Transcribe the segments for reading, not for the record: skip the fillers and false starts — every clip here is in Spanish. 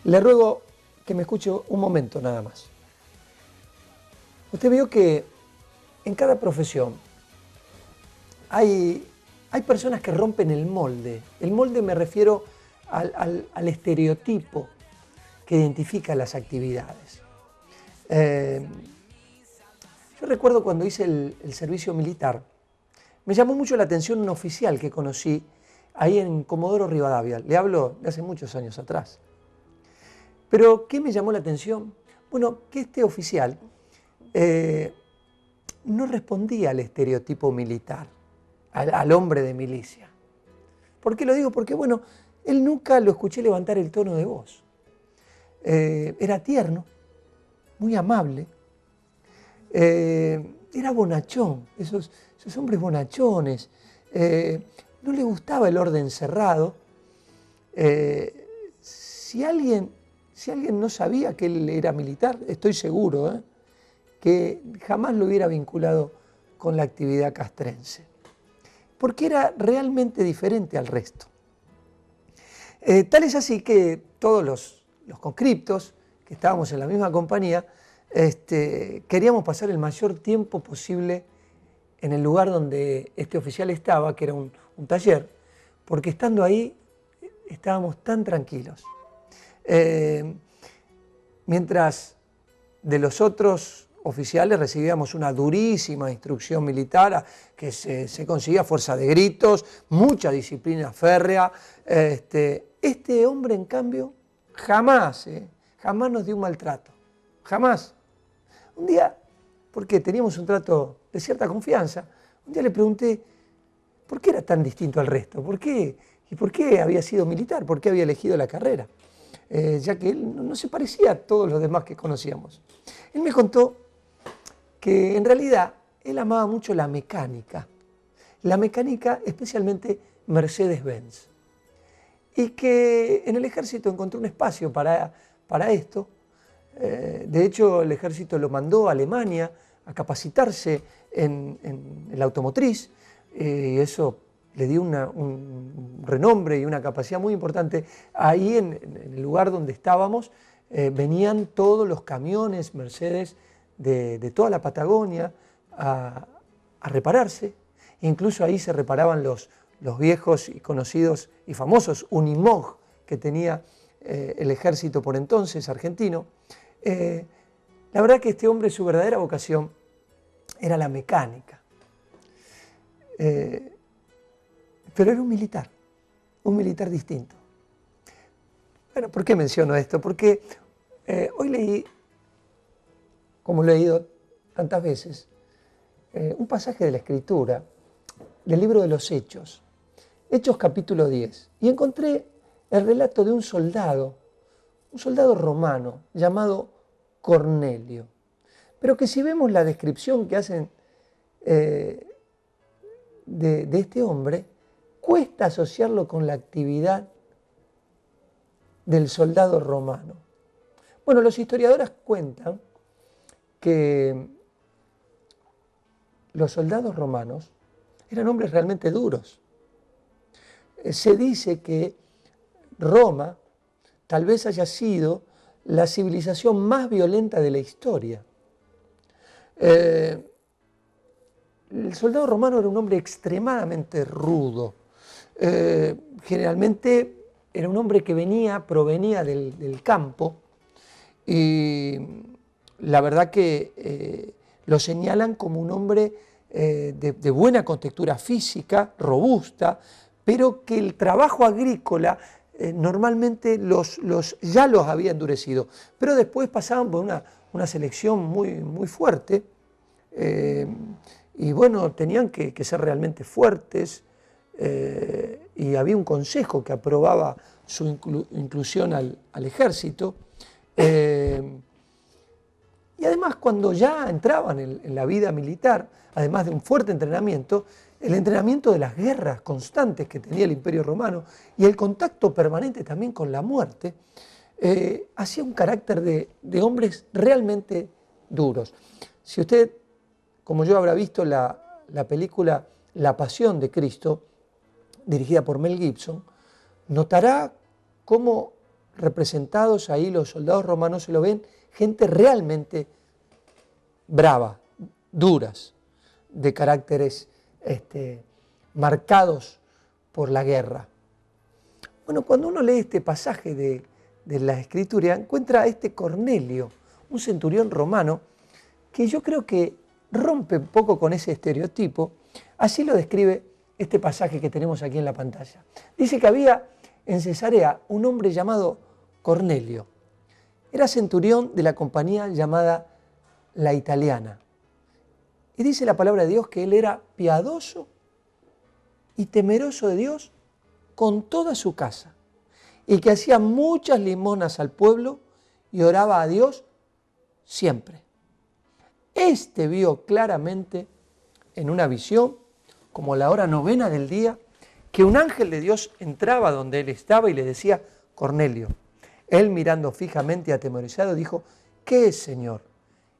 Le ruego que me escuche un momento nada más. Usted vio que en cada profesión hay personas que rompen el molde. El molde me refiero al estereotipo que identifica las actividades. Yo recuerdo cuando hice el servicio militar, me llamó mucho la atención un oficial que conocí ahí en Comodoro Rivadavia. Le hablo de hace muchos años atrás. Pero, ¿qué me llamó la atención? Bueno, que este oficial no respondía al estereotipo militar, al hombre de milicia. ¿Por qué lo digo? Porque, bueno, él nunca lo escuché levantar el tono de voz. Era tierno, muy amable, era bonachón, esos hombres bonachones. No le gustaba el orden cerrado. Si alguien no sabía que él era militar, estoy seguro que jamás lo hubiera vinculado con la actividad castrense, porque era realmente diferente al resto. Tal es así que todos los conscriptos que estábamos en la misma compañía queríamos pasar el mayor tiempo posible en el lugar donde este oficial estaba, que era un taller, porque estando ahí estábamos tan tranquilos. Mientras de los otros oficiales recibíamos una durísima instrucción militar que se conseguía a fuerza de gritos, mucha disciplina férrea. Este hombre, en cambio, jamás nos dio un maltrato, jamás. Un día, porque teníamos un trato de cierta confianza, un día le pregunté por qué era tan distinto al resto, por qué había sido militar, por qué había elegido la carrera, ya que él no se parecía a todos los demás que conocíamos. Él me contó que en realidad él amaba mucho la mecánica especialmente Mercedes-Benz, y que en el ejército encontró un espacio para esto. De hecho, el ejército lo mandó a Alemania a capacitarse en la automotriz, y eso le dio un renombre y una capacidad muy importante. Ahí en el lugar donde estábamos venían todos los camiones Mercedes de toda la Patagonia a repararse. Incluso ahí se reparaban los viejos y conocidos y famosos Unimog que tenía el ejército por entonces argentino. La verdad que este hombre, su verdadera vocación era la mecánica. Pero era un militar distinto. Bueno, ¿por qué menciono esto? Porque hoy leí, como lo he leído tantas veces, un pasaje de la Escritura, del libro de los Hechos, Hechos capítulo 10, y encontré el relato de un soldado romano llamado Cornelio, pero que si vemos la descripción que hacen de este hombre, cuesta asociarlo con la actividad del soldado romano. Bueno, los historiadores cuentan que los soldados romanos eran hombres realmente duros. Se dice que Roma tal vez haya sido la civilización más violenta de la historia. El soldado romano era un hombre extremadamente rudo. Generalmente era un hombre que provenía del campo, y la verdad que lo señalan como un hombre de buena contextura física, robusta, pero que el trabajo agrícola normalmente ya los había endurecido, pero después pasaban por una selección muy fuerte, y bueno, tenían que ser realmente fuertes, y había un consejo que aprobaba su inclusión al ejército. Y además, cuando ya entraban en la vida militar, además de un fuerte entrenamiento, el entrenamiento de las guerras constantes que tenía el Imperio Romano y el contacto permanente también con la muerte, hacía un carácter de hombres realmente duros. Si usted, como yo, habrá visto la película La Pasión de Cristo, dirigida por Mel Gibson, notará cómo representados ahí, los soldados romanos se lo ven, gente realmente brava, duras, de caracteres marcados por la guerra. Bueno, cuando uno lee este pasaje de la Escritura, encuentra a este Cornelio, un centurión romano, que yo creo que rompe un poco con ese estereotipo. Así lo describe este pasaje que tenemos aquí en la pantalla. Dice que había en Cesarea un hombre llamado Cornelio. Era centurión de la compañía llamada La Italiana. Y dice la palabra de Dios que él era piadoso y temeroso de Dios con toda su casa, y que hacía muchas limosnas al pueblo y oraba a Dios siempre. Este vio claramente en una visión, como la hora novena del día, que un ángel de Dios entraba donde él estaba y le decía: Cornelio. Él, mirando fijamente y atemorizado, dijo: ¿qué es, Señor?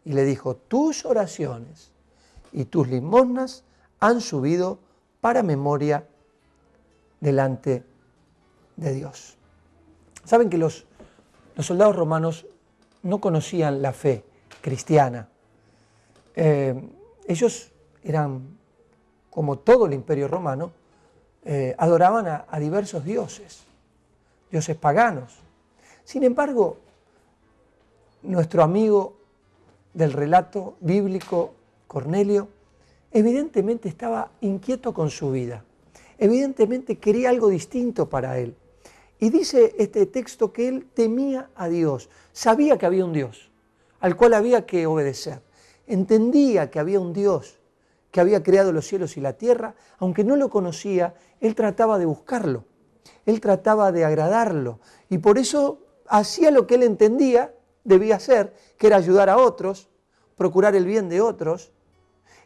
Y le dijo: tus oraciones y tus limosnas han subido para memoria delante de Dios. Saben que los soldados romanos no conocían la fe cristiana. Ellos eran, como todo el imperio romano, adoraban a diversos dioses paganos. Sin embargo, nuestro amigo del relato bíblico, Cornelio, evidentemente estaba inquieto con su vida. Evidentemente quería algo distinto para él. Y dice este texto que él temía a Dios, sabía que había un Dios al cual había que obedecer. Entendía que había un Dios que había creado los cielos y la tierra, aunque no lo conocía, él trataba de buscarlo, él trataba de agradarlo, y por eso hacía lo que él entendía debía hacer, que era ayudar a otros, procurar el bien de otros.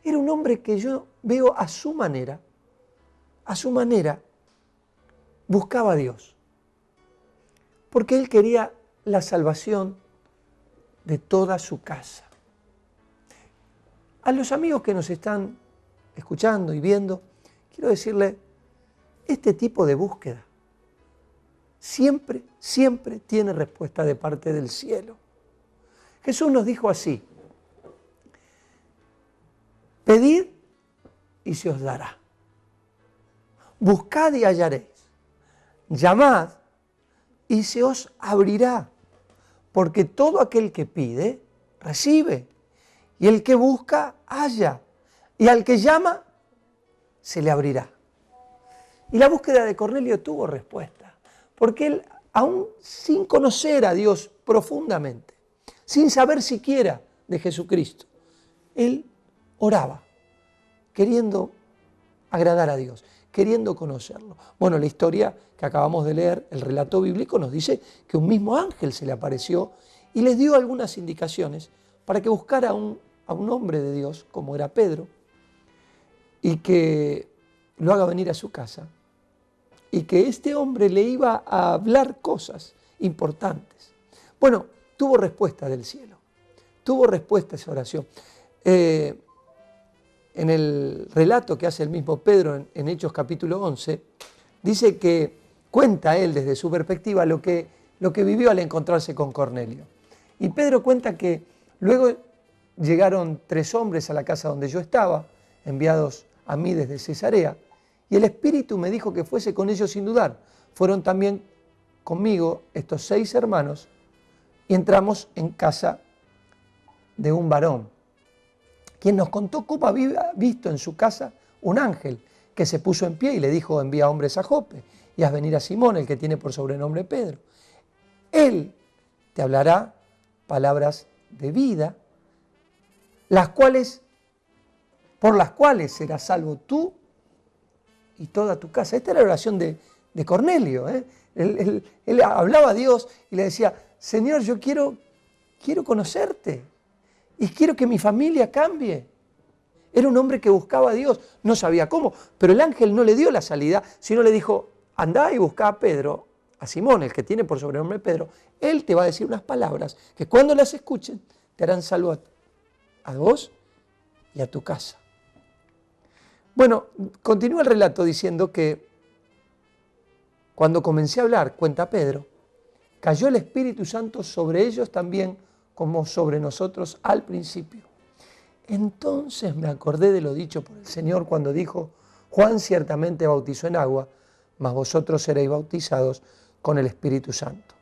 Era un hombre que yo veo a su manera, buscaba a Dios, porque él quería la salvación de toda su casa. A los amigos que nos están escuchando y viendo, quiero decirle, este tipo de búsqueda siempre tiene respuesta de parte del cielo. Jesús nos dijo así: pedid y se os dará. Buscad y hallaréis. Llamad y se os abrirá. Porque todo aquel que pide, recibe. Y el que busca, halla. Y al que llama, se le abrirá. Y la búsqueda de Cornelio tuvo respuesta. Porque él, aún sin conocer a Dios profundamente, sin saber siquiera de Jesucristo, él oraba, queriendo agradar a Dios, queriendo conocerlo. Bueno, la historia que acabamos de leer, el relato bíblico, nos dice que un mismo ángel se le apareció y les dio algunas indicaciones para que buscara a un hombre de Dios, como era Pedro, y que lo haga venir a su casa, y que este hombre le iba a hablar cosas importantes. Bueno, tuvo respuesta del cielo, tuvo respuesta esa oración. En el relato que hace el mismo Pedro en Hechos capítulo 11, dice que cuenta él desde su perspectiva lo que vivió al encontrarse con Cornelio. Y Pedro cuenta que luego llegaron 3 hombres a la casa donde yo estaba, enviados a mí desde Cesarea, y el Espíritu me dijo que fuese con ellos sin dudar. Fueron también conmigo estos 6 hermanos y entramos en casa de un varón, quien nos contó cómo había visto en su casa un ángel que se puso en pie y le dijo: envía hombres a Jope y haz venir a Simón, el que tiene por sobrenombre Pedro. Él te hablará palabras de vida, por las cuales serás salvo tú y toda tu casa. Esta era la oración de Cornelio. Él hablaba a Dios y le decía: Señor, yo quiero conocerte y quiero que mi familia cambie. Era un hombre que buscaba a Dios, no sabía cómo, pero el ángel no le dio la salida, sino le dijo: andá y buscá a Pedro, a Simón, el que tiene por sobrenombre Pedro. Él te va a decir unas palabras que cuando las escuchen te harán salvo a vos y a tu casa. Bueno, continúa el relato diciendo que cuando comencé a hablar, cuenta Pedro, cayó el Espíritu Santo sobre ellos también como sobre nosotros al principio. Entonces me acordé de lo dicho por el Señor cuando dijo: Juan ciertamente bautizó en agua, mas vosotros seréis bautizados con el Espíritu Santo.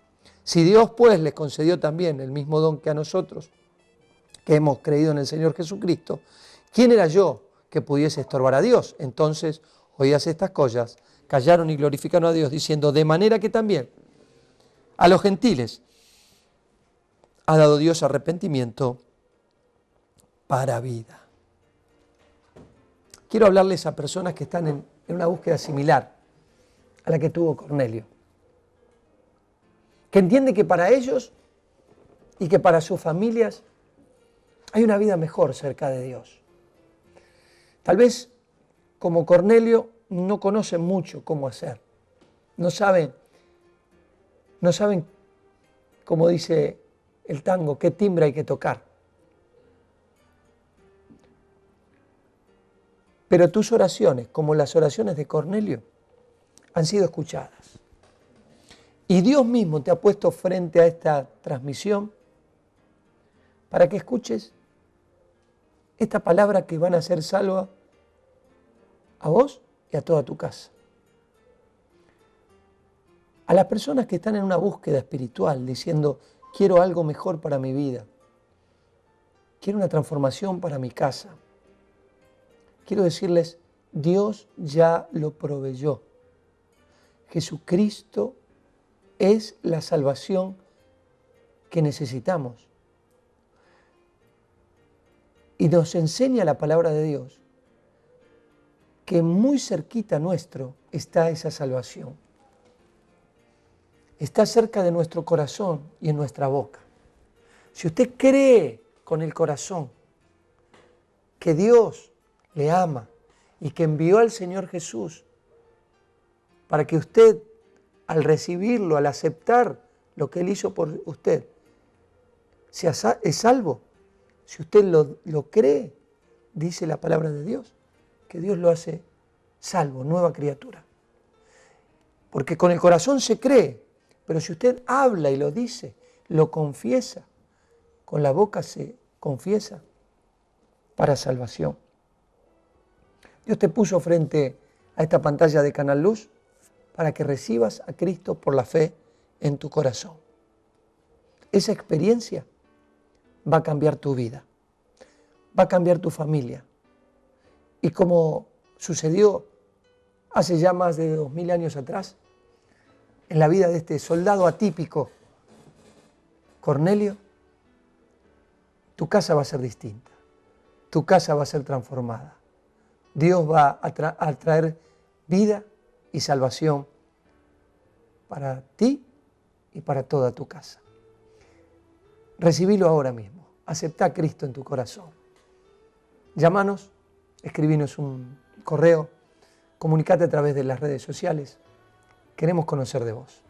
Si Dios pues les concedió también el mismo don que a nosotros, que hemos creído en el Señor Jesucristo, ¿quién era yo que pudiese estorbar a Dios? Entonces, oídas estas cosas, callaron y glorificaron a Dios, diciendo: de manera que también a los gentiles ha dado Dios arrepentimiento para vida. Quiero hablarles a personas que están en una búsqueda similar a la que tuvo Cornelio, que entiende que para ellos y que para sus familias hay una vida mejor cerca de Dios. Tal vez, como Cornelio, no conocen mucho cómo hacer. No saben, como dice el tango, qué timbre hay que tocar. Pero tus oraciones, como las oraciones de Cornelio, han sido escuchadas. Y Dios mismo te ha puesto frente a esta transmisión para que escuches esta palabra que van a ser salva a vos y a toda tu casa. A las personas que están en una búsqueda espiritual diciendo: quiero algo mejor para mi vida, quiero una transformación para mi casa, quiero decirles: Dios ya lo proveyó. Jesucristo es la salvación que necesitamos. Y nos enseña la palabra de Dios que muy cerquita nuestro está esa salvación. Está cerca de nuestro corazón y en nuestra boca. Si usted cree con el corazón que Dios le ama y que envió al Señor Jesús para que usted, al recibirlo, al aceptar lo que Él hizo por usted, es salvo. Si usted lo cree, dice la palabra de Dios, que Dios lo hace salvo, nueva criatura. Porque con el corazón se cree, pero si usted habla y lo dice, lo confiesa, con la boca se confiesa para salvación. Dios te puso frente a esta pantalla de Canal Luz para que recibas a Cristo por la fe en tu corazón. Esa experiencia va a cambiar tu vida, va a cambiar tu familia. Y como sucedió hace ya más de 2000 años atrás, en la vida de este soldado atípico, Cornelio, tu casa va a ser distinta, tu casa va a ser transformada. Dios va a traer vida y salvación para ti y para toda tu casa. Recibilo ahora mismo. Aceptá a Cristo en tu corazón. Llámanos, escribinos un correo, comunicate a través de las redes sociales. Queremos conocer de vos.